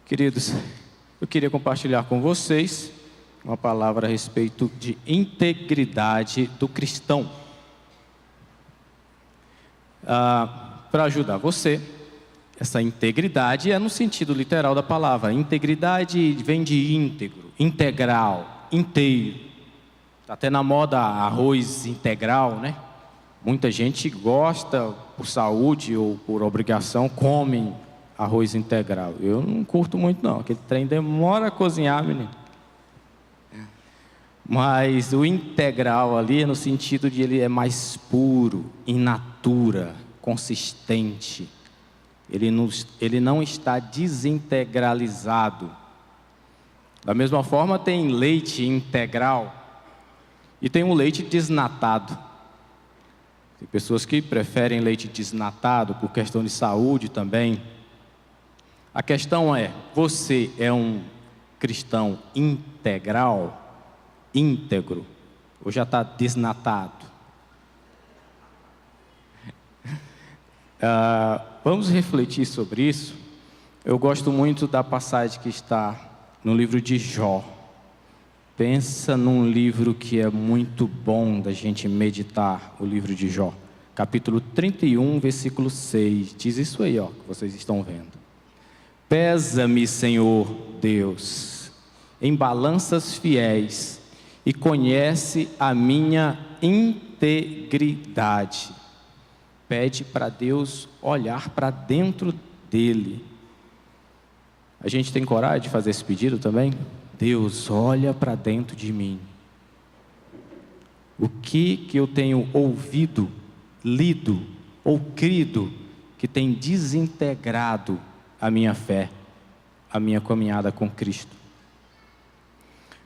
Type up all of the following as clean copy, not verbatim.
Queridos, eu queria compartilhar com vocês uma palavra a respeito de integridade do cristão. Para ajudar você, essa integridade é no sentido literal da palavra. Integridade vem de íntegro, integral, inteiro. Está até na moda arroz integral, né? Muita gente gosta, por saúde ou por obrigação, come arroz integral. Eu não curto muito não, aquele trem demora a cozinhar, menino. Mas o integral ali é no sentido de ele é mais puro, in natura, consistente. Ele não está desintegralizado. Da mesma forma tem leite integral e tem um leite desnatado. Tem pessoas que preferem leite desnatado por questão de saúde também. A questão é, você é um cristão integral, íntegro, ou já está desnatado? Vamos refletir sobre isso. Eu gosto muito da passagem que está no livro de Jó. Pensa num livro que é muito bom da gente meditar, o livro de Jó. Capítulo 31, versículo 6. Diz isso aí, ó, que vocês estão vendo. Pesa-me, Senhor Deus, em balanças fiéis, e conhece a minha integridade. Pede para Deus olhar para dentro dele. A gente tem coragem de fazer esse pedido também? Deus, olha para dentro de mim. O que eu tenho ouvido, lido ou crido que tem desintegrado a minha fé, a minha caminhada com Cristo?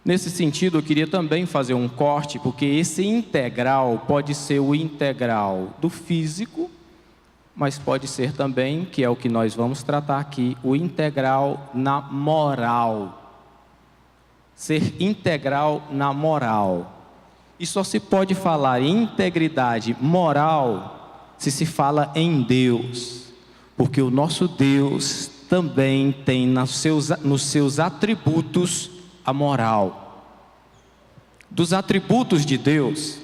Nesse sentido, eu queria também fazer um corte, porque esse integral pode ser o integral do físico, mas pode ser também, que é o que nós vamos tratar aqui, o integral na moral. Ser integral na moral. E só se pode falar em integridade moral se se fala em Deus, porque o nosso Deus também tem nos seus atributos a moral. Dos atributos de Deus,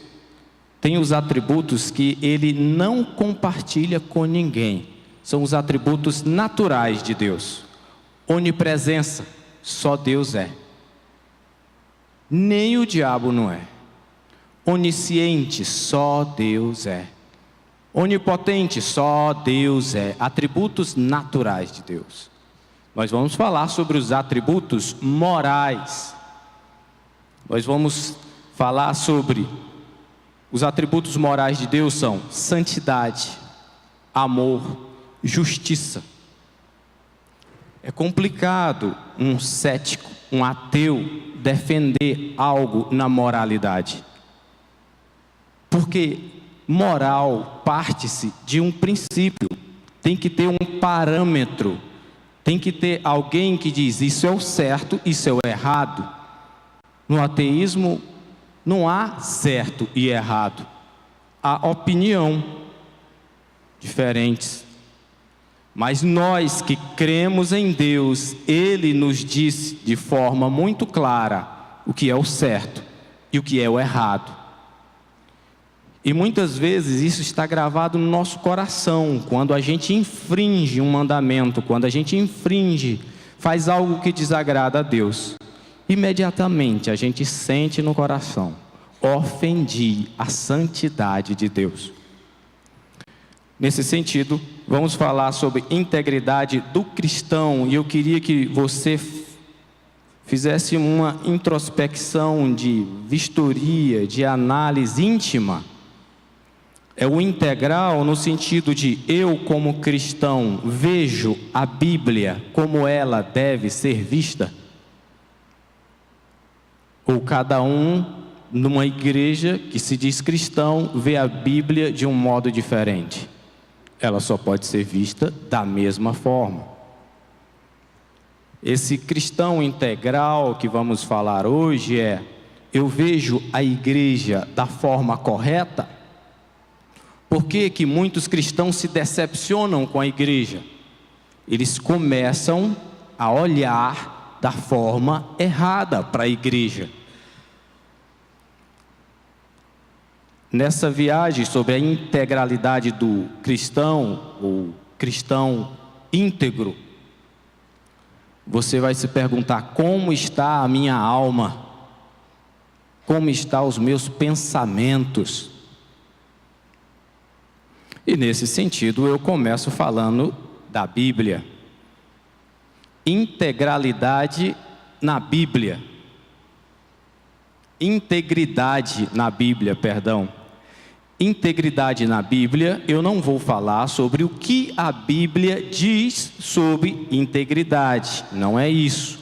tem os atributos que Ele não compartilha com ninguém. São os atributos naturais de Deus. Onipresença, só Deus é. Nem o diabo não é. Onisciente, só Deus é. Onipotente, só Deus é. Atributos naturais de Deus. Nós vamos falar sobre os atributos morais. Nós vamos falar sobre os atributos morais de Deus são santidade, amor, justiça. É complicado um cético, um ateu, defender algo na moralidade. Porque moral parte-se de um princípio, tem que ter um parâmetro. Tem que ter alguém que diz, isso é o certo, isso é o errado. No ateísmo, não há certo e errado. Há opinião diferentes. Mas nós que cremos em Deus, Ele nos diz de forma muito clara o que é o certo e o que é o errado. E muitas vezes isso está gravado no nosso coração, quando a gente infringe um mandamento, quando a gente infringe, faz algo que desagrada a Deus. Imediatamente a gente sente no coração, ofendi a santidade de Deus. Nesse sentido, vamos falar sobre integridade do cristão, e eu queria que você fizesse uma introspecção de vistoria, de análise íntima. É o integral no sentido de eu, como cristão, vejo a Bíblia como ela deve ser vista? Ou cada um, numa igreja que se diz cristão, vê a Bíblia de um modo diferente? Ela só pode ser vista da mesma forma. Esse cristão integral que vamos falar hoje eu vejo a igreja da forma correta? Por que muitos cristãos se decepcionam com a igreja? Eles começam a olhar da forma errada para a igreja. Nessa viagem sobre a integralidade do cristão, ou cristão íntegro, você vai se perguntar: como está a minha alma? Como estão os meus pensamentos? E nesse sentido eu começo falando da Bíblia. Integralidade na Bíblia. Integridade na Bíblia, perdão. Integridade na Bíblia, eu não vou falar sobre o que a Bíblia diz sobre integridade, não é isso.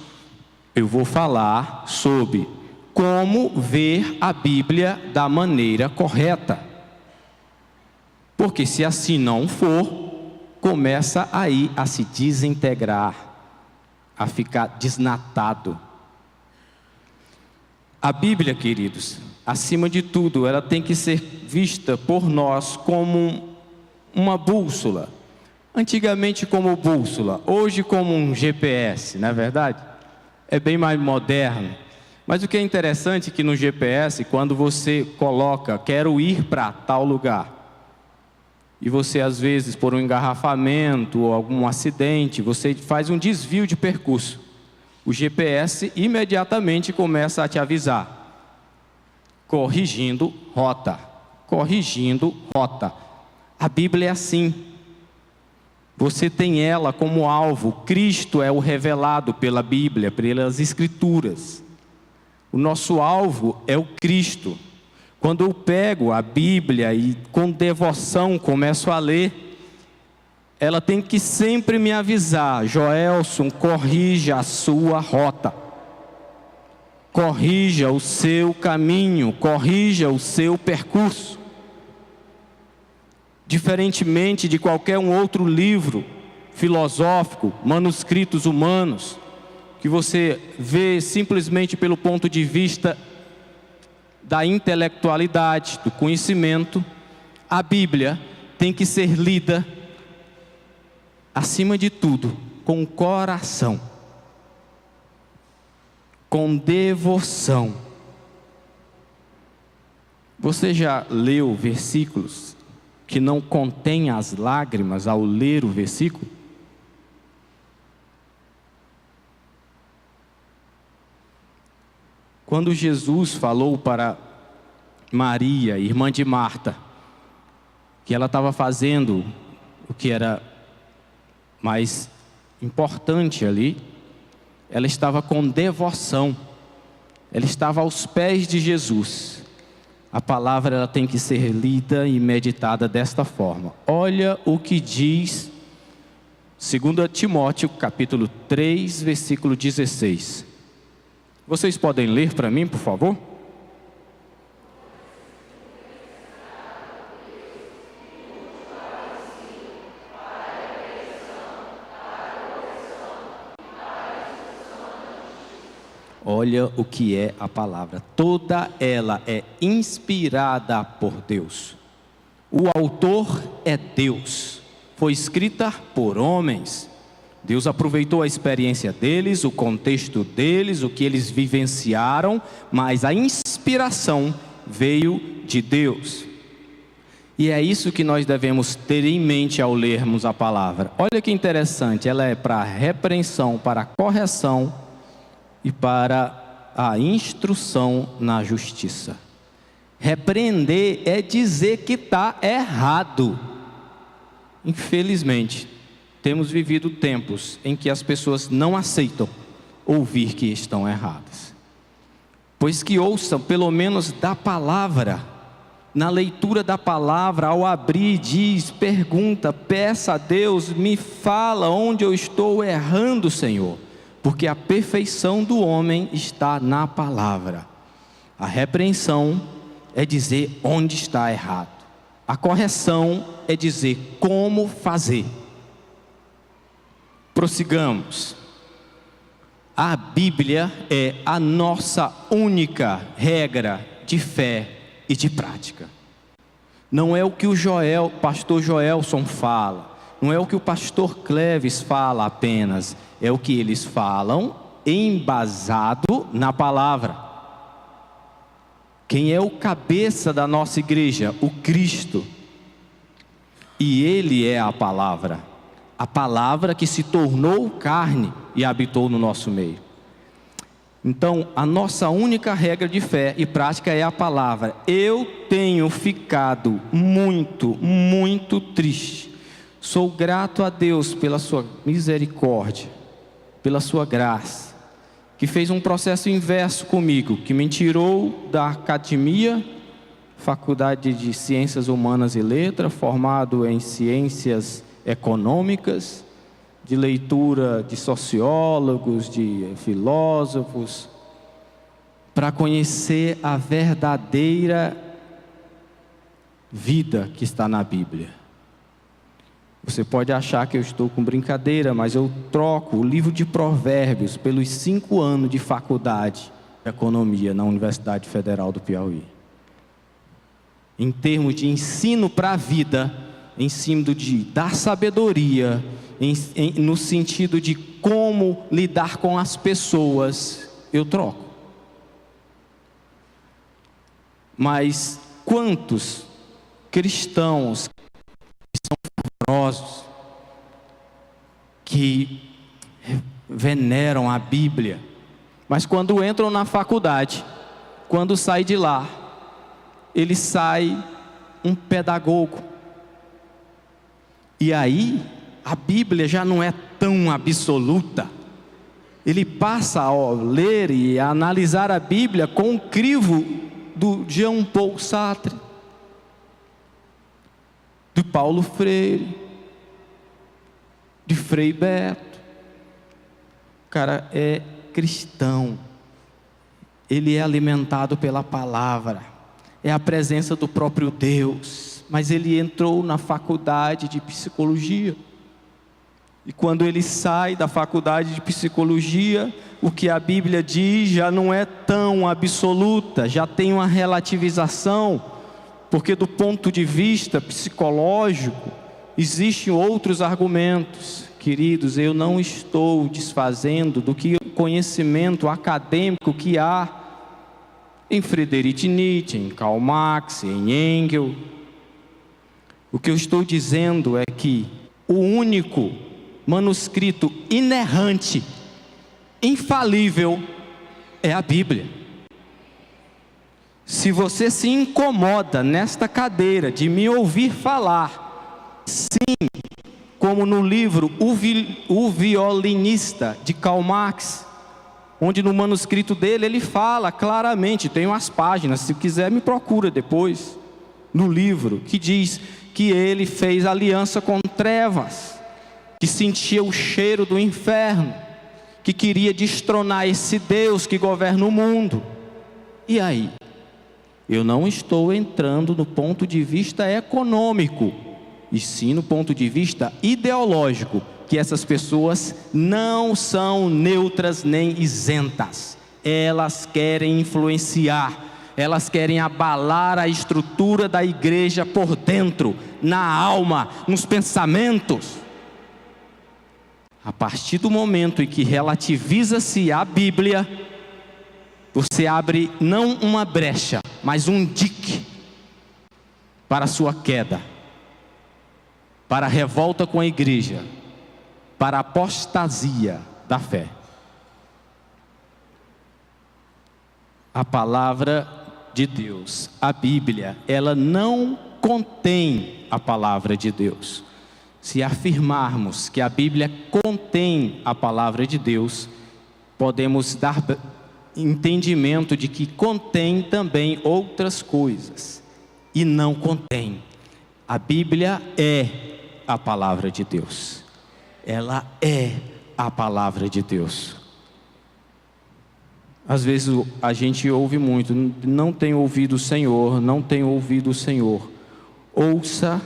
Eu vou falar sobre como ver a Bíblia da maneira correta. Porque se assim não for, começa aí a se desintegrar, a ficar desnatado. A Bíblia, queridos, acima de tudo, ela tem que ser vista por nós como uma bússola. Antigamente como bússola, hoje como um GPS, não é verdade? É bem mais moderno. Mas o que é interessante é que no GPS, quando você coloca, quero ir para tal lugar, e você às vezes por um engarrafamento ou algum acidente, você faz um desvio de percurso, o GPS imediatamente começa a te avisar: corrigindo rota, corrigindo rota. A Bíblia é assim. Você tem ela como alvo. Cristo é o revelado pela Bíblia, pelas Escrituras. O nosso alvo é o Cristo. Quando eu pego a Bíblia e com devoção começo a ler, ela tem que sempre me avisar: Joelson, corrija a sua rota. Corrija o seu caminho, corrija o seu percurso. Diferentemente de qualquer um outro livro filosófico, manuscritos humanos, que você vê simplesmente pelo ponto de vista da intelectualidade, do conhecimento, a Bíblia tem que ser lida, acima de tudo, com o coração, com devoção. Você já leu versículos que não contêm as lágrimas ao ler o versículo? Quando Jesus falou para Maria, irmã de Marta, que ela estava fazendo o que era mais importante ali, ela estava com devoção, ela estava aos pés de Jesus. A palavra ela tem que ser lida e meditada desta forma. Olha o que diz 2 Timóteo capítulo 3, versículo 16. Vocês podem ler para mim, por favor? Olha o que é a palavra. Toda ela é inspirada por Deus. O autor é Deus. Foi escrita por homens. Deus aproveitou a experiência deles, o contexto deles, o que eles vivenciaram, mas a inspiração veio de Deus. E é isso que nós devemos ter em mente ao lermos a palavra. Olha que interessante, ela é para repreensão, para correção e para a instrução na justiça. Repreender é dizer que está errado. Infelizmente, temos vivido tempos em que as pessoas não aceitam ouvir que estão erradas. Pois que ouçam pelo menos da palavra. Na leitura da palavra, ao abrir, diz, pergunta, peça a Deus, me fala onde eu estou errando, Senhor. Porque a perfeição do homem está na palavra. A repreensão é dizer onde está errado. A correção é dizer como fazer. Prossigamos. A Bíblia é a nossa única regra de fé e de prática. Não é o que o pastor Joelson fala, não é o que o pastor Cleves fala apenas, é o que eles falam embasado na palavra. Quem é o cabeça da nossa igreja? O Cristo. E Ele é a palavra que se tornou carne e habitou no nosso meio. Então, a nossa única regra de fé e prática é a palavra. Eu tenho ficado muito, muito triste. Sou grato a Deus pela sua misericórdia, pela sua graça, que fez um processo inverso comigo, que me tirou da academia, Faculdade de Ciências Humanas e Letras, formado em Ciências Econômicas, de leitura de sociólogos, de filósofos, para conhecer a verdadeira vida que está na Bíblia. Você pode achar que eu estou com brincadeira, mas eu troco o livro de Provérbios pelos 5 anos de faculdade de economia na Universidade Federal do Piauí. Em termos de ensino para a vida, ensino de dar sabedoria, no sentido de como lidar com as pessoas, eu troco. Mas quantos cristãos que são fervorosos, que veneram a Bíblia, mas quando entram na faculdade, quando saem de lá, ele sai um pedagogo. E aí, a Bíblia já não é tão absoluta. Ele passa a ler e a analisar a Bíblia com o crivo do Jean Paul Sartre, de Paulo Freire, de Frei Beto. O cara é cristão, ele é alimentado pela palavra, é a presença do próprio Deus, mas ele entrou na faculdade de psicologia, e quando ele sai da faculdade de psicologia, o que a Bíblia diz já não é tão absoluta, já tem uma relativização, porque do ponto de vista psicológico, existem outros argumentos. Queridos, eu não estou desfazendo do que o conhecimento acadêmico que há em Friedrich Nietzsche, em Karl Marx, em Engels. O que eu estou dizendo é que o único manuscrito inerrante, infalível, é a Bíblia. Se você se incomoda nesta cadeira de me ouvir falar, sim, como no livro O Violinista, de Karl Marx, onde no manuscrito dele ele fala claramente, tem umas páginas, se quiser me procura depois, no livro, que diz que ele fez aliança com trevas, que sentia o cheiro do inferno, que queria destronar esse Deus que governa o mundo. E aí? Eu não estou entrando no ponto de vista econômico, e sim no ponto de vista ideológico, que essas pessoas não são neutras nem isentas. Elas querem influenciar, elas querem abalar a estrutura da igreja por dentro, na alma, nos pensamentos. A partir do momento em que relativiza-se a Bíblia, você abre não uma brecha, mas um dique para a sua queda, para a revolta com a igreja, para a apostasia da fé. A palavra de Deus, a Bíblia, ela não contém a palavra de Deus. Se afirmarmos que a Bíblia contém a palavra de Deus, podemos dar entendimento de que contém também outras coisas, e não contém. A Bíblia é a palavra de Deus, ela é a palavra de Deus. Às vezes a gente ouve muito, não tem ouvido o Senhor, não tem ouvido o Senhor. Ouça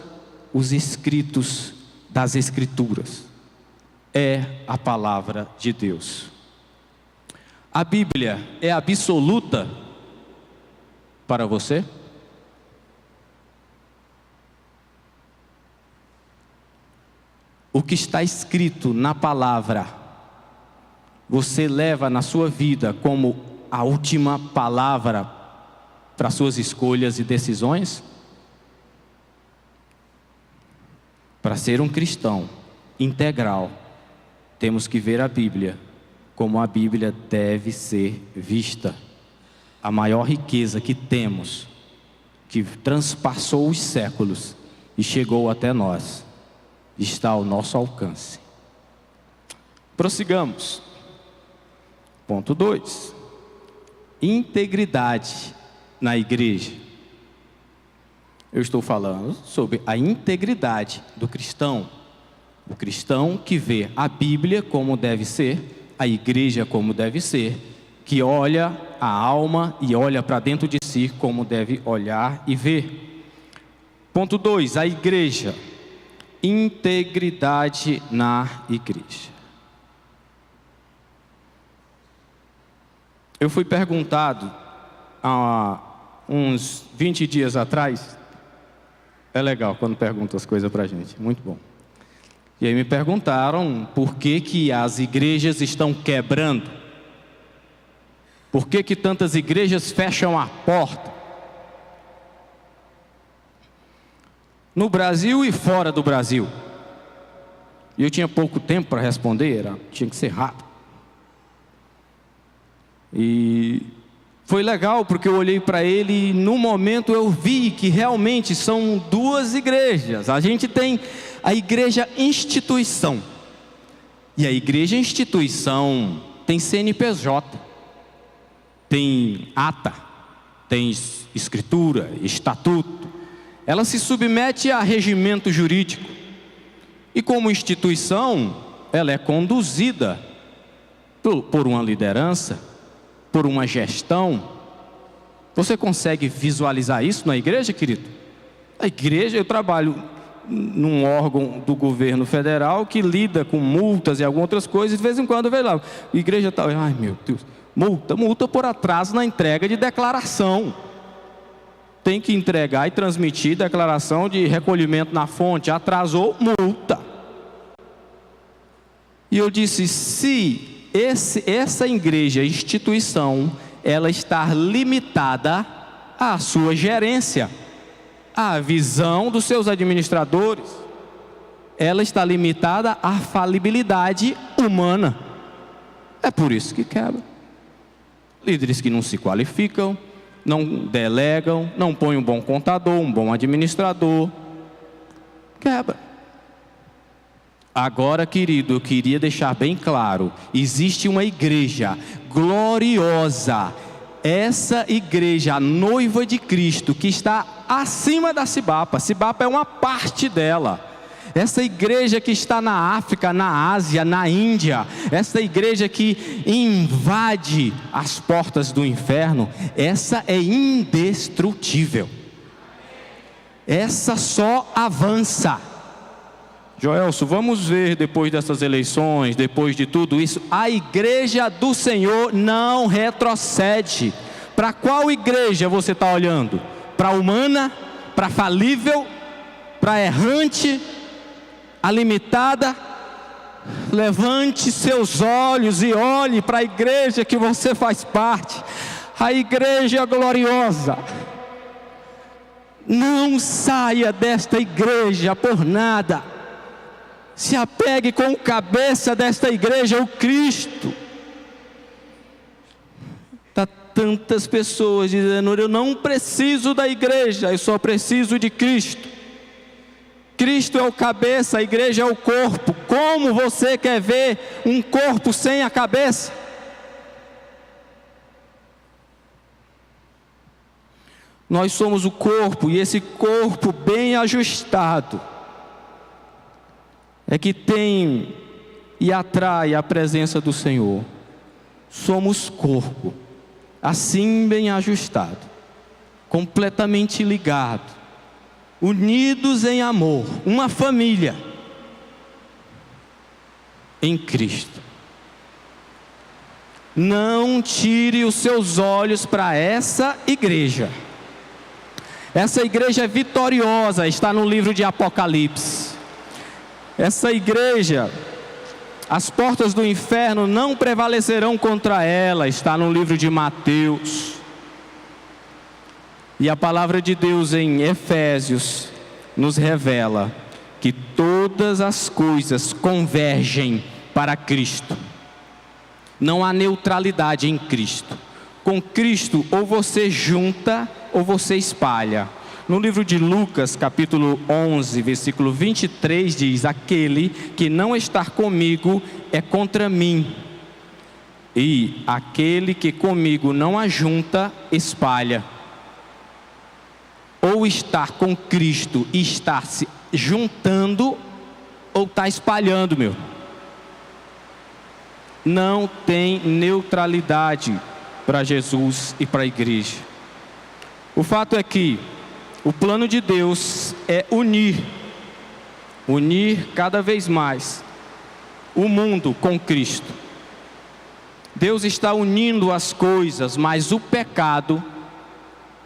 os escritos das Escrituras, é a palavra de Deus. A Bíblia é absoluta para você? o que está escrito na palavra, você leva na sua vida como a última palavra para suas escolhas e decisões? Para ser um cristão integral, temos que ver a Bíblia como a Bíblia deve ser vista. A maior riqueza que temos, que transpassou os séculos e chegou até nós, está ao nosso alcance. Prossigamos. Ponto 2. Integridade na igreja. Eu estou falando sobre a integridade do cristão. O cristão que vê a Bíblia como deve ser, a igreja como deve ser, que olha a alma e olha para dentro de si como deve olhar e ver. Ponto 2, a igreja. Integridade na igreja. Eu fui perguntado há uns 20 dias atrás. É legal quando perguntam as coisas para a gente, muito bom. E aí me perguntaram por que as igrejas estão quebrando. Por que tantas igrejas fecham a porta? No Brasil e fora do Brasil. E eu tinha pouco tempo para responder, tinha que ser rápido. E foi legal porque eu olhei para ele e no momento eu vi que realmente são duas igrejas. A gente tem a igreja instituição. E a igreja instituição tem CNPJ, tem ata, tem escritura, estatuto. Ela se submete a regimento jurídico. E como instituição, ela é conduzida por uma liderança, por uma gestão. Você consegue visualizar isso na igreja, querido? A igreja, eu trabalho num órgão do governo federal que lida com multas e algumas outras coisas. De vez em quando eu vejo lá, igreja tal, ai meu Deus, multa por atraso na entrega de declaração. Tem que entregar e transmitir declaração de recolhimento na fonte, atrasou, multa. E eu disse, se essa igreja, instituição, ela está limitada à sua gerência, à visão dos seus administradores, ela está limitada à falibilidade humana. É por isso que quebra. Líderes que não se qualificam, não delegam, não põem um bom contador, um bom administrador, quebra. Agora, querido, eu queria deixar bem claro, existe uma igreja gloriosa, essa igreja, a noiva de Cristo, que está acima da Cibapa. Cibapa é uma parte dela. Essa igreja que está na África, na Ásia, na Índia, essa igreja que invade as portas do inferno, essa é indestrutível. Essa só avança. Joelson, vamos ver depois dessas eleições, depois de tudo isso, a igreja do Senhor não retrocede. Para qual igreja você está olhando? Para a humana? Para a falível? Para a errante? A limitada? Levante seus olhos e olhe para a igreja que você faz parte, a igreja gloriosa. Não saia desta igreja por nada. Se apegue com o cabeça desta igreja, o Cristo. Está tantas pessoas dizendo, eu não preciso da igreja, eu só preciso de Cristo. Cristo é o cabeça, a igreja é o corpo. Como você quer ver um corpo sem a cabeça? Nós somos o corpo, e esse corpo bem ajustado é que tem e atrai a presença do Senhor. Somos corpo, assim bem ajustado, completamente ligado, unidos em amor, uma família em Cristo. Não tire os seus olhos para essa igreja. Essa igreja é vitoriosa, está no livro de Apocalipse. Essa igreja, as portas do inferno não prevalecerão contra ela, está no livro de Mateus. E a palavra de Deus em Efésios nos revela que todas as coisas convergem para Cristo. Não há neutralidade em Cristo. Com Cristo, ou você junta ou você espalha. No livro de Lucas, capítulo 11, versículo 23, diz: aquele que não está comigo é contra mim, e aquele que comigo não ajunta, espalha. Ou estar com Cristo e estar se juntando, ou está espalhando, meu. Não tem neutralidade para Jesus e para a igreja. O fato é que o plano de Deus é unir cada vez mais o mundo com Cristo. Deus está unindo as coisas, mas o pecado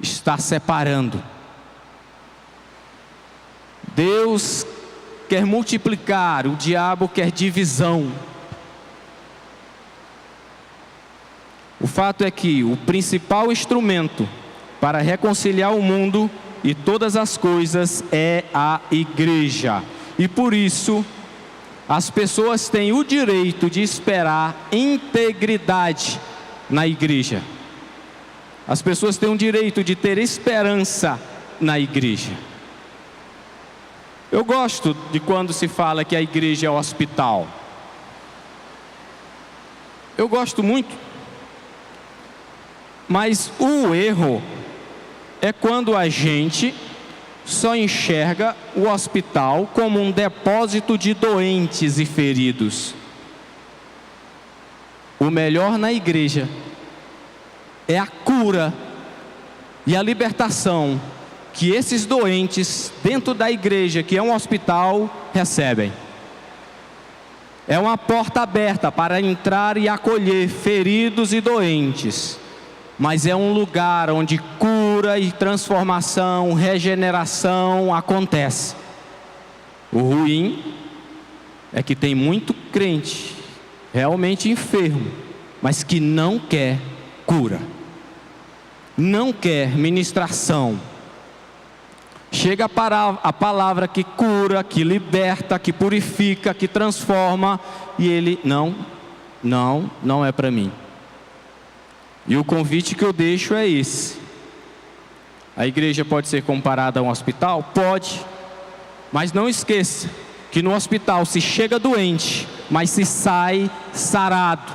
está separando. Deus quer multiplicar, o diabo quer divisão. O fato é que o principal instrumento para reconciliar o mundo e todas as coisas é a igreja. E por isso, as pessoas têm o direito de esperar integridade na igreja. As pessoas têm o direito de ter esperança na igreja. Eu gosto de quando se fala que a igreja é hospital. Eu gosto muito. Mas o erro é quando a gente só enxerga o hospital como um depósito de doentes e feridos. O melhor na igreja é a cura e a libertação que esses doentes dentro da igreja, que é um hospital, recebem. É uma porta aberta para entrar e acolher feridos e doentes. Mas é um lugar onde cura e transformação, regeneração acontece. O ruim é que tem muito crente realmente enfermo, mas que não quer cura, não quer ministração. Chega a palavra que cura, que liberta, que purifica, que transforma, e ele, não é para mim. E o convite que eu deixo é esse. A igreja pode ser comparada a um hospital? Pode. Mas não esqueça que no hospital se chega doente, mas se sai sarado.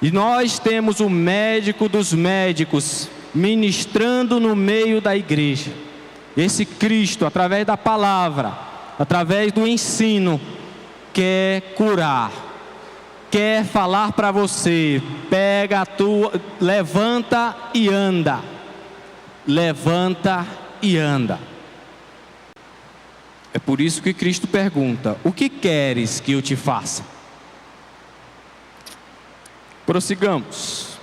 E nós temos o médico dos médicos ministrando no meio da igreja. Esse Cristo, através da palavra, através do ensino, quer curar. Quer falar para você: pega a tua, levanta e anda. Levanta e anda. É por isso que Cristo pergunta: o que queres que eu te faça? Prossigamos.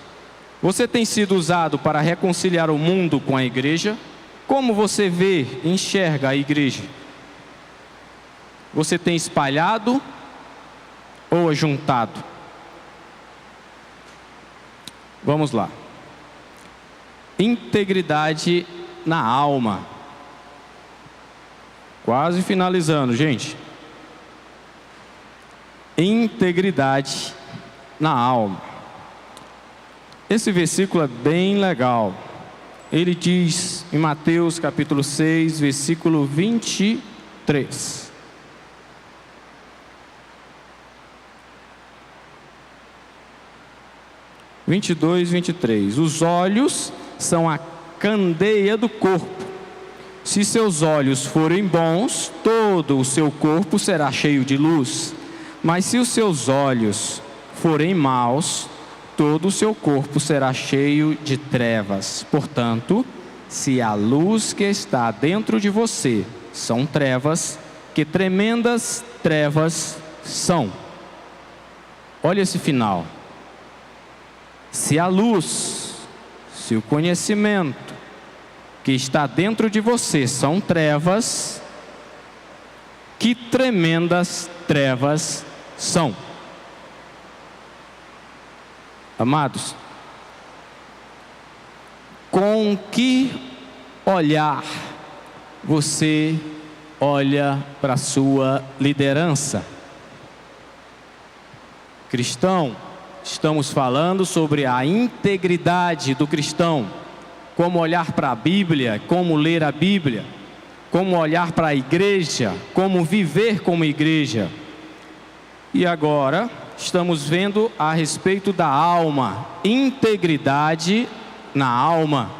Você tem sido usado para reconciliar o mundo com a igreja? Como você vê, enxerga a igreja? Você tem espalhado ou ajuntado? Vamos lá. Integridade na alma. Quase finalizando, gente. Integridade na alma. Esse versículo é bem legal. Ele diz em Mateus capítulo 6, versículo 23. (22, 23). Os olhos são a candeia do corpo. Se seus olhos forem bons, todo o seu corpo será cheio de luz. Mas se os seus olhos forem maus, todo o seu corpo será cheio de trevas. Portanto, se a luz que está dentro de você são trevas, que tremendas trevas são. Olha esse final. Se a luz, se o conhecimento que está dentro de você são trevas, Que tremendas trevas são. Amados, com que olhar você olha para a sua liderança? Cristão, estamos falando sobre a integridade do cristão. Como olhar para a Bíblia, como ler a Bíblia, como olhar para a igreja, como viver como igreja. E agora estamos vendo a respeito da alma, integridade na alma.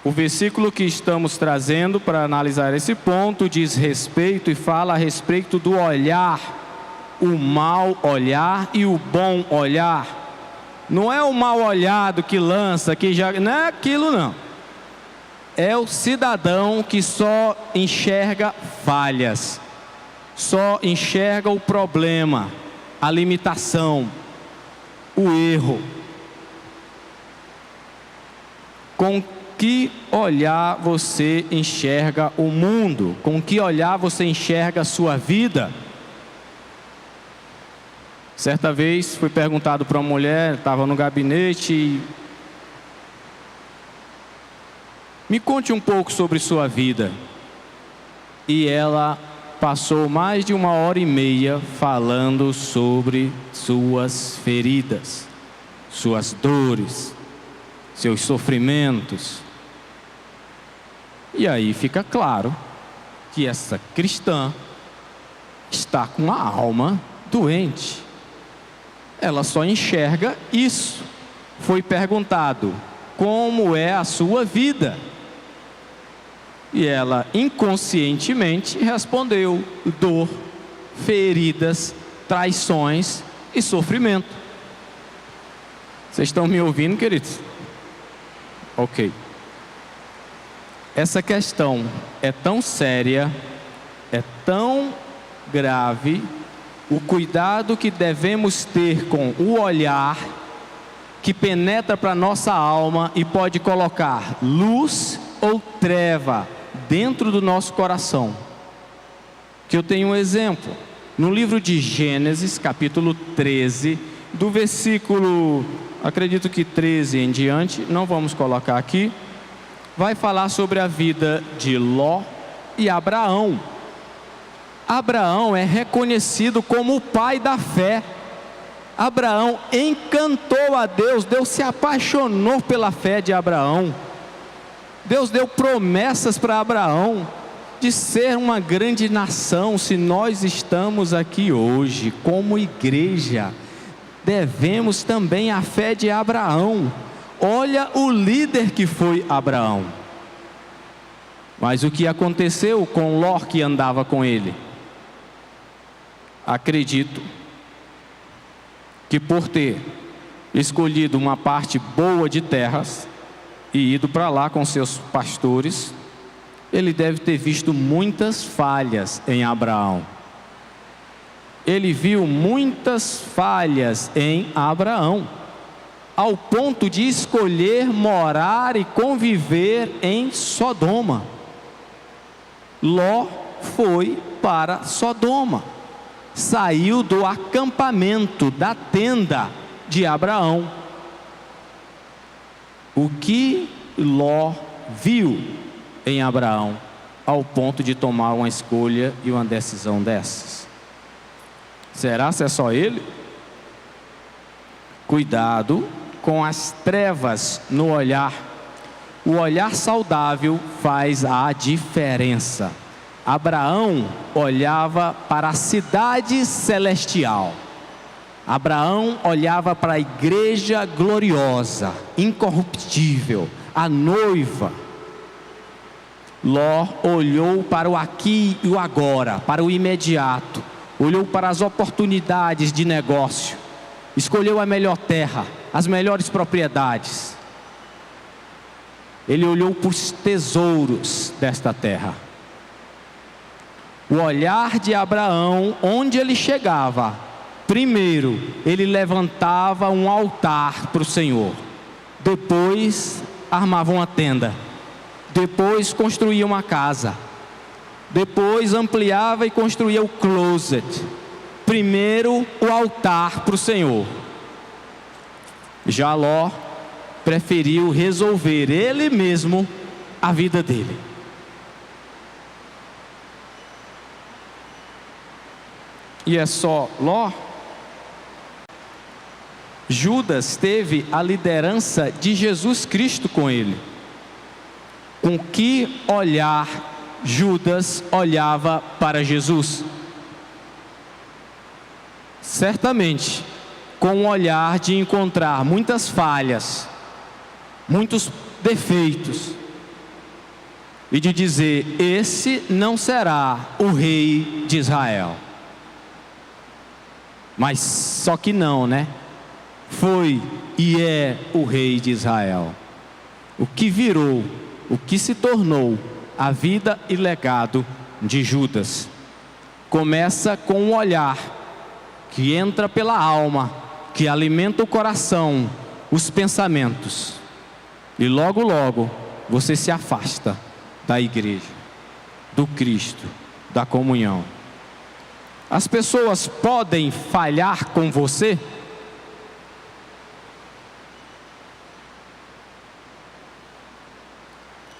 O versículo que estamos trazendo para analisar esse ponto diz respeito e fala a respeito do olhar, o mau olhar e o bom olhar. Não é o mal olhado que lança, que já, não é aquilo não. É o cidadão que só enxerga falhas, só enxerga o problema, a limitação, o erro. Com que olhar você enxerga o mundo? Com que olhar você enxerga a sua vida? Certa vez fui perguntado para uma mulher, estava no gabinete, e me conte um pouco sobre sua vida. E ela passou mais de 1h30 falando sobre suas feridas, suas dores, seus sofrimentos. E aí fica claro que essa cristã está com a alma doente. Ela só enxerga isso. Foi perguntado: como é a sua vida? E ela inconscientemente respondeu: dor, feridas, traições e sofrimento. Vocês estão me ouvindo, queridos? Ok. Essa questão é tão séria, é tão grave, o cuidado que devemos ter com o olhar que penetra para a nossa alma e pode colocar luz ou treva dentro do nosso coração. Que eu tenho um exemplo. No livro de Gênesis, capítulo 13, do versículo, acredito que 13 em diante, não vamos colocar aqui, vai falar sobre a vida de Ló e Abraão. Abraão é reconhecido como o pai da fé. Abraão encantou a Deus, Deus se apaixonou pela fé de Abraão. Deus deu promessas para Abraão de ser uma grande nação. Se nós estamos aqui hoje como igreja, devemos também a fé de Abraão. Olha o líder que foi Abraão. Mas o que aconteceu com Ló que andava com ele? Acredito que por ter escolhido uma parte boa de terras e ido para lá com seus pastores, ele deve ter visto muitas falhas em Abraão. Ele viu muitas falhas em Abraão, ao ponto de escolher morar e conviver em Sodoma. Ló foi para Sodoma, saiu do acampamento, da tenda de Abraão. O que Ló viu em Abraão ao ponto de tomar uma escolha e uma decisão dessas? Será que é só ele? Cuidado com as trevas no olhar. O olhar saudável faz a diferença. Abraão olhava para a cidade celestial. Abraão olhava para a igreja gloriosa, incorruptível, a noiva. Ló olhou para o aqui e o agora, para o imediato. Olhou para as oportunidades de negócio. Escolheu a melhor terra, as melhores propriedades. Ele olhou para os tesouros desta terra. O olhar de Abraão, onde ele chegava, primeiro, ele levantava um altar para o Senhor. Depois, armava uma tenda. Depois, construía uma casa. Depois ampliava e construía o closet. Primeiro o altar para o Senhor. Já Ló preferiu resolver ele mesmo a vida dele. E é só Ló? Judas teve a liderança de Jesus Cristo com ele. Com que olhar Judas olhava para Jesus? Certamente com um olhar de encontrar muitas falhas, muitos defeitos, e de dizer: esse não será o rei de Israel. Mas só que não, né? Foi e é o rei de Israel. O que virou, o que se tornou a vida e legado de Judas, começa com um olhar que entra pela alma, que alimenta o coração, os pensamentos, e logo logo você se afasta da igreja, do Cristo, da comunhão. As pessoas podem falhar com você?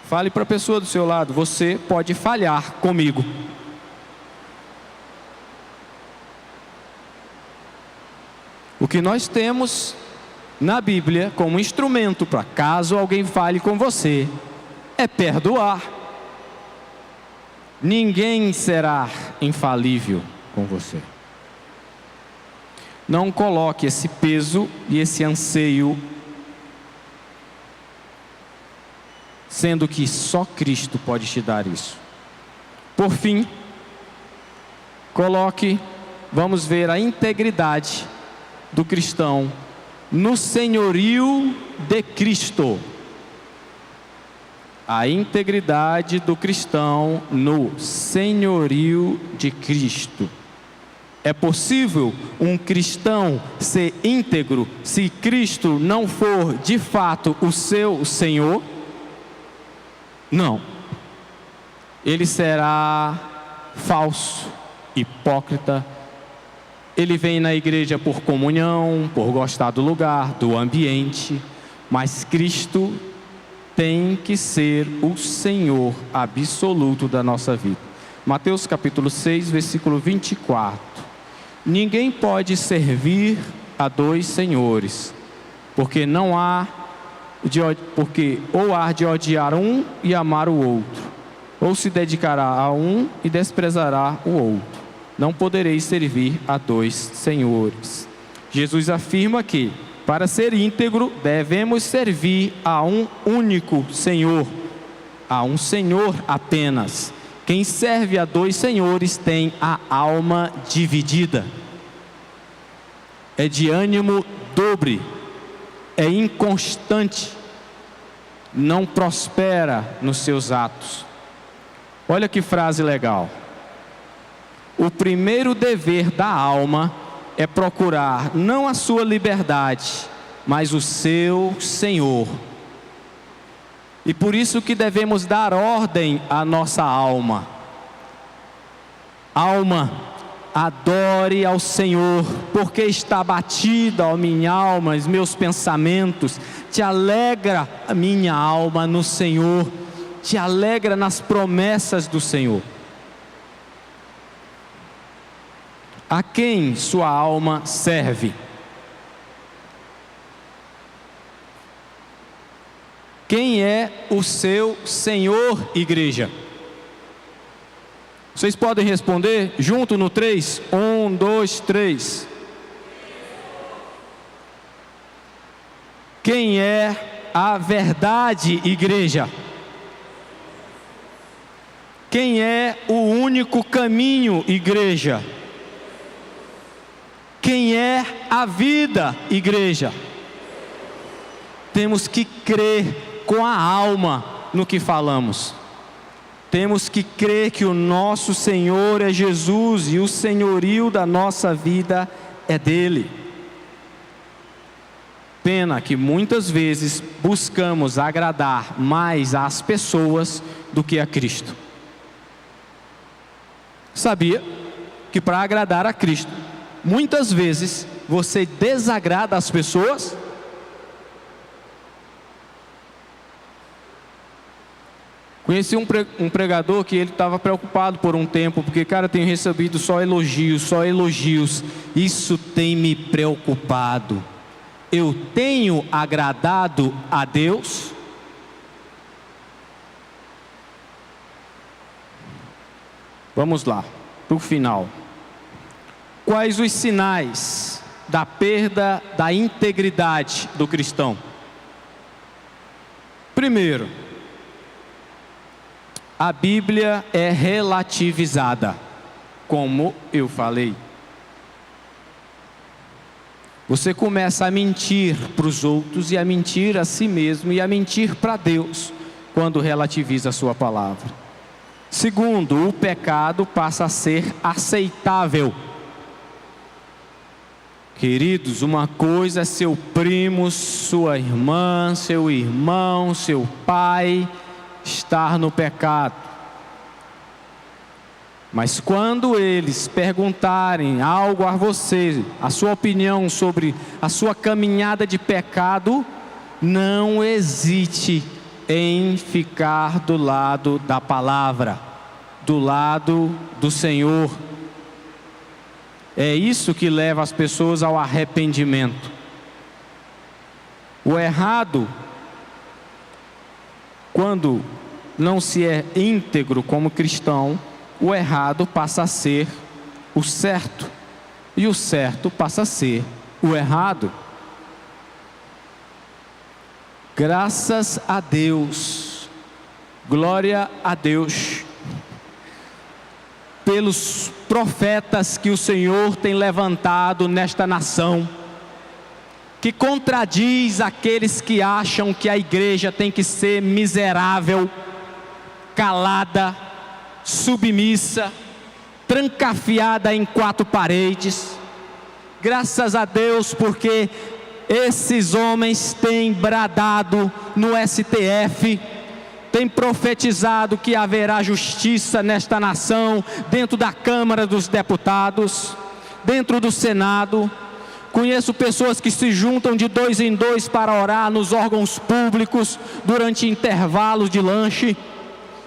Fale para a pessoa do seu lado: você pode falhar comigo. O que nós temos na Bíblia como instrumento para caso alguém fale com você é perdoar. Ninguém será infalível com você. Não coloque esse peso e esse anseio, sendo que só Cristo pode te dar isso. Por fim, vamos ver a integridade do cristão no senhorio de Cristo. A integridade do cristão no senhorio de Cristo. É possível um cristão ser íntegro se Cristo não for de fato o seu Senhor? Não. Ele será falso, hipócrita. Ele vem na igreja por comunhão, por gostar do lugar, do ambiente, mas Cristo tem que ser o Senhor absoluto da nossa vida. Mateus capítulo 6, versículo 24. Ninguém pode servir a dois senhores, porque ou há de odiar um e amar o outro, ou se dedicará a um e desprezará o outro. Não podereis servir a dois senhores. Jesus afirma que, para ser íntegro, devemos servir a um único Senhor, a um Senhor apenas. Quem serve a dois senhores tem a alma dividida, é de ânimo dobre, é inconstante, não prospera nos seus atos. Olha que frase legal. O primeiro dever da alma é procurar não a sua liberdade, mas o seu Senhor. E por isso que devemos dar ordem à nossa alma. Alma, adore ao Senhor, porque está abatida a minha alma, os meus pensamentos. Te alegra a minha alma no Senhor, te alegra nas promessas do Senhor. A quem sua alma serve? Quem é o seu Senhor, igreja? Vocês podem responder junto no 3? 1, 2, 3. Quem é a verdade, igreja? Quem é o único caminho, igreja? Quem é a vida, igreja? Temos que crer com a alma no que falamos. Temos que crer que o nosso Senhor é Jesus e o senhorio da nossa vida é dele. Pena que muitas vezes buscamos agradar mais às pessoas do que a Cristo. Sabia que para agradar a Cristo, muitas vezes você desagrada as pessoas? Conheci um pregador que ele estava preocupado por um tempo, porque, cara, tenho recebido só elogios, só elogios. Isso tem me preocupado. Eu tenho agradado a Deus? Vamos lá, para o final. Quais os sinais da perda da integridade do cristão? Primeiro, a Bíblia é relativizada, como eu falei. Você começa a mentir para os outros e a mentir a si mesmo e a mentir para Deus quando relativiza a sua palavra. Segundo, o pecado passa a ser aceitável. Queridos, uma coisa é seu primo, sua irmã, seu irmão, seu pai estar no pecado. Mas quando eles perguntarem algo a você, a sua opinião sobre a sua caminhada de pecado, não hesite em ficar do lado da palavra, do lado do Senhor. É isso que leva as pessoas ao arrependimento. O errado, quando não se é íntegro como cristão, o errado passa a ser o certo, e o certo passa a ser o errado. Graças a Deus, glória a Deus, pelos profetas que o Senhor tem levantado nesta nação, que contradiz aqueles que acham que a igreja tem que ser miserável, calada, submissa, trancafiada em quatro paredes. Graças a Deus, porque esses homens têm bradado no STF, têm profetizado que haverá justiça nesta nação, dentro da Câmara dos Deputados, dentro do Senado. Conheço pessoas que se juntam de 2 em 2 para orar nos órgãos públicos durante intervalos de lanche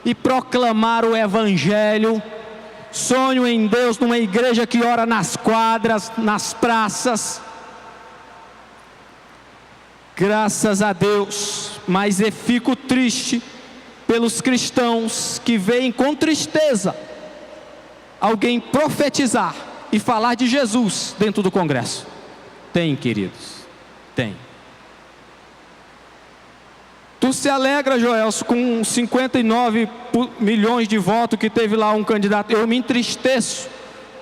e proclamar o Evangelho. Sonho em Deus numa igreja que ora nas quadras, nas praças. Graças a Deus, mas eu fico triste pelos cristãos que veem com tristeza alguém profetizar e falar de Jesus dentro do Congresso. Tem, queridos, tem. Tu se alegra, Joelso, com 59 milhões de votos que teve lá um candidato. Eu me entristeço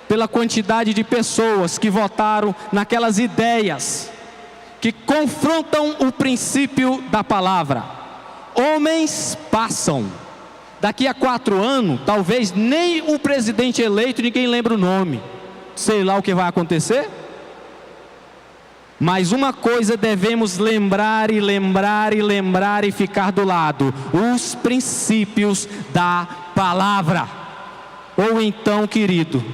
pela quantidade de pessoas que votaram naquelas ideias que confrontam o princípio da palavra. Homens passam. Daqui a 4 anos, talvez nem o presidente eleito, ninguém lembra o nome. Sei lá o que vai acontecer. Mas uma coisa devemos lembrar e lembrar e lembrar e ficar do lado: os princípios da palavra. Ou então, querido,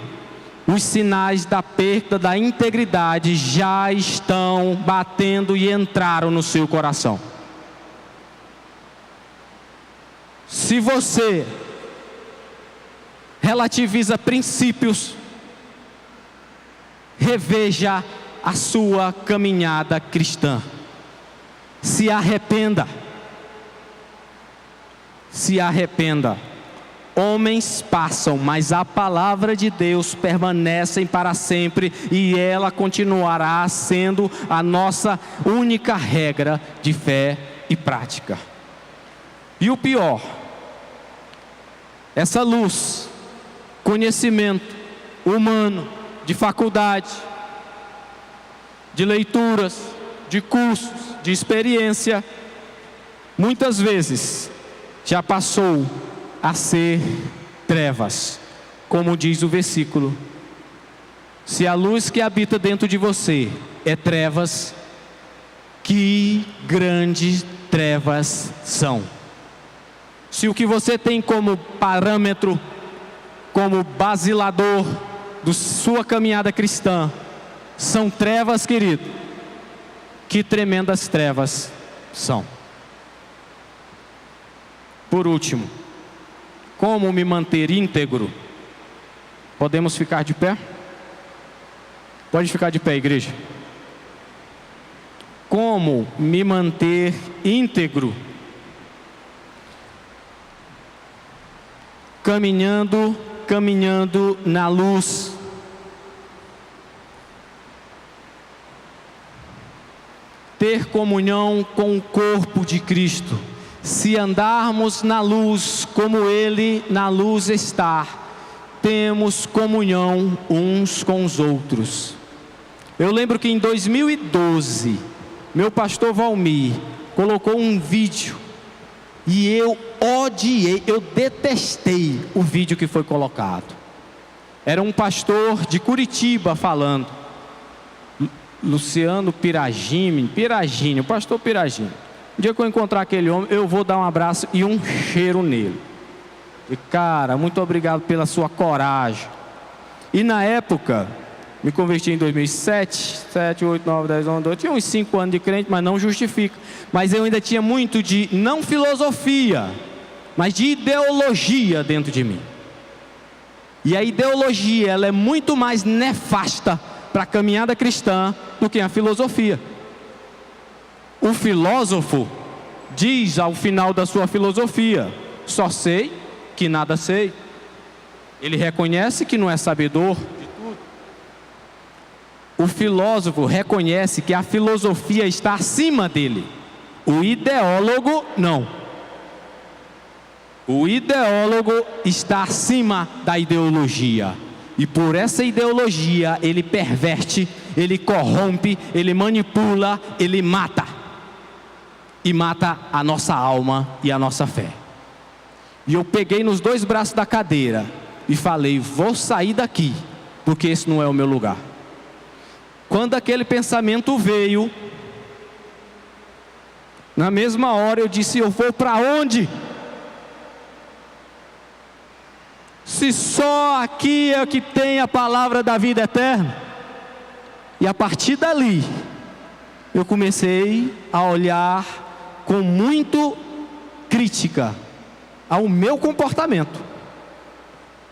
os sinais da perda da integridade já estão batendo e entraram no seu coração. Se você relativiza princípios, reveja a sua caminhada cristã. Se arrependa. Se arrependa. Homens passam, mas a palavra de Deus permanece para sempre, e ela continuará sendo a nossa única regra de fé e prática. E o pior, essa luz, conhecimento humano, de faculdade, de leituras, de cursos, de experiência, muitas vezes já passou a ser trevas, como diz o versículo. Se a luz que habita dentro de você é trevas, que grandes trevas são. Se o que você tem como parâmetro como basilador da sua caminhada cristã, são trevas, querido. Que tremendas trevas são. Por último, como me manter íntegro? Podemos ficar de pé? Pode ficar de pé, igreja. Como me manter íntegro? Caminhando na luz. Ter comunhão com o corpo de Cristo. Se andarmos na luz como Ele na luz está, temos comunhão uns com os outros. Eu lembro que em 2012, meu pastor Valmir colocou um vídeo e eu odiei, eu detestei o vídeo que foi colocado. Era um pastor de Curitiba falando, Luciano Piragini, o pastor Piragini. Um dia que eu encontrar aquele homem, eu vou dar um abraço e um cheiro nele. E cara, muito obrigado pela sua coragem. E na época, me converti em 2007, 7, 8, 9, 10, 11, 12, tinha uns 5 anos de crente, mas não justifica. Mas eu ainda tinha muito de, não filosofia, mas de ideologia dentro de mim. E a ideologia, ela é muito mais nefasta para a caminhada cristã do que a filosofia. O filósofo diz ao final da sua filosofia: só sei que nada sei. Ele reconhece que não é sabedor de tudo. O filósofo reconhece que a filosofia está acima dele. O ideólogo não. O ideólogo está acima da ideologia. E por essa ideologia ele perverte, ele corrompe, ele manipula, ele mata. E mata a nossa alma e a nossa fé. E eu peguei nos 2 braços da cadeira e falei: vou sair daqui, porque esse não é o meu lugar. Quando aquele pensamento veio, na mesma hora eu disse: eu vou para onde? Se só aqui é que tem a palavra da vida eterna. E a partir dali, eu comecei a olhar com muito crítica ao meu comportamento.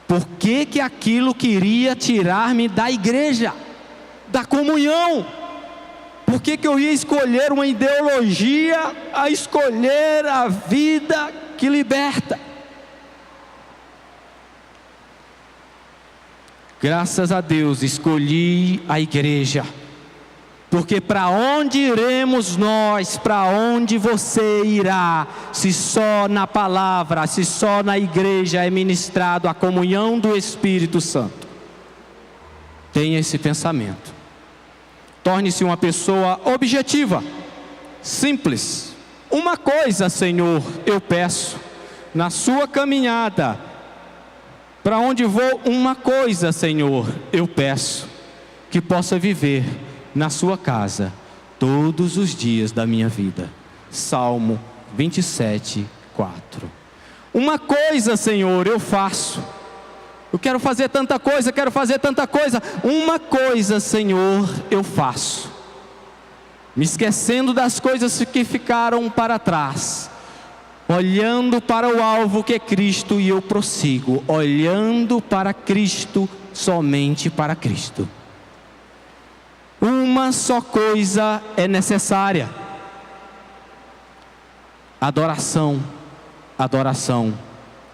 Por que que aquilo queria tirar-me da igreja, da comunhão? Por que que eu ia escolher uma ideologia a escolher a vida que liberta? Graças a Deus escolhi a igreja. Porque para onde iremos nós, para onde você irá, se só na palavra, se só na igreja é ministrado a comunhão do Espírito Santo? Tenha esse pensamento. Torne-se uma pessoa objetiva, simples. Uma coisa, Senhor, eu peço, na sua caminhada, para onde vou, uma coisa, Senhor, eu peço, que possa viver na sua casa todos os dias da minha vida. Salmo 27, 4. Uma coisa, Senhor, eu faço. Eu quero fazer tanta coisa, quero fazer tanta coisa. Uma coisa, Senhor, eu faço. Me esquecendo das coisas que ficaram para trás, olhando para o alvo que é Cristo, e eu prossigo, olhando para Cristo, somente para Cristo. Uma só coisa é necessária: adoração, adoração,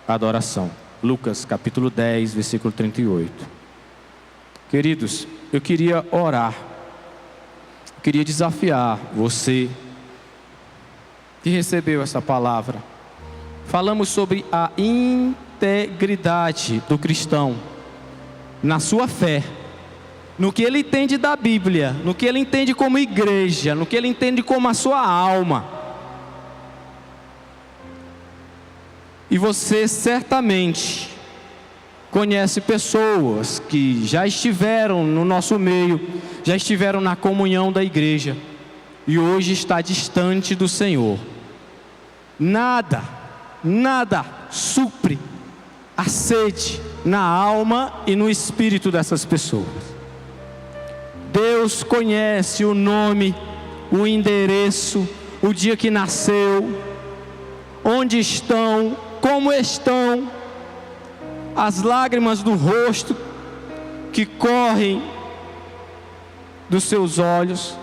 adoração. Lucas capítulo 10, versículo 38. Queridos, eu queria orar, eu queria desafiar você que recebeu essa palavra. Falamos sobre a integridade do cristão na sua fé, no que ele entende da Bíblia, no que ele entende como igreja, no que ele entende como a sua alma. E você certamente conhece pessoas que já estiveram no nosso meio, já estiveram na comunhão da igreja, e hoje está distante do Senhor. Nada supre a sede, na alma e no espírito dessas pessoas. Deus conhece o nome, o endereço, o dia que nasceu, onde estão, como estão, as lágrimas do rosto que correm dos seus olhos.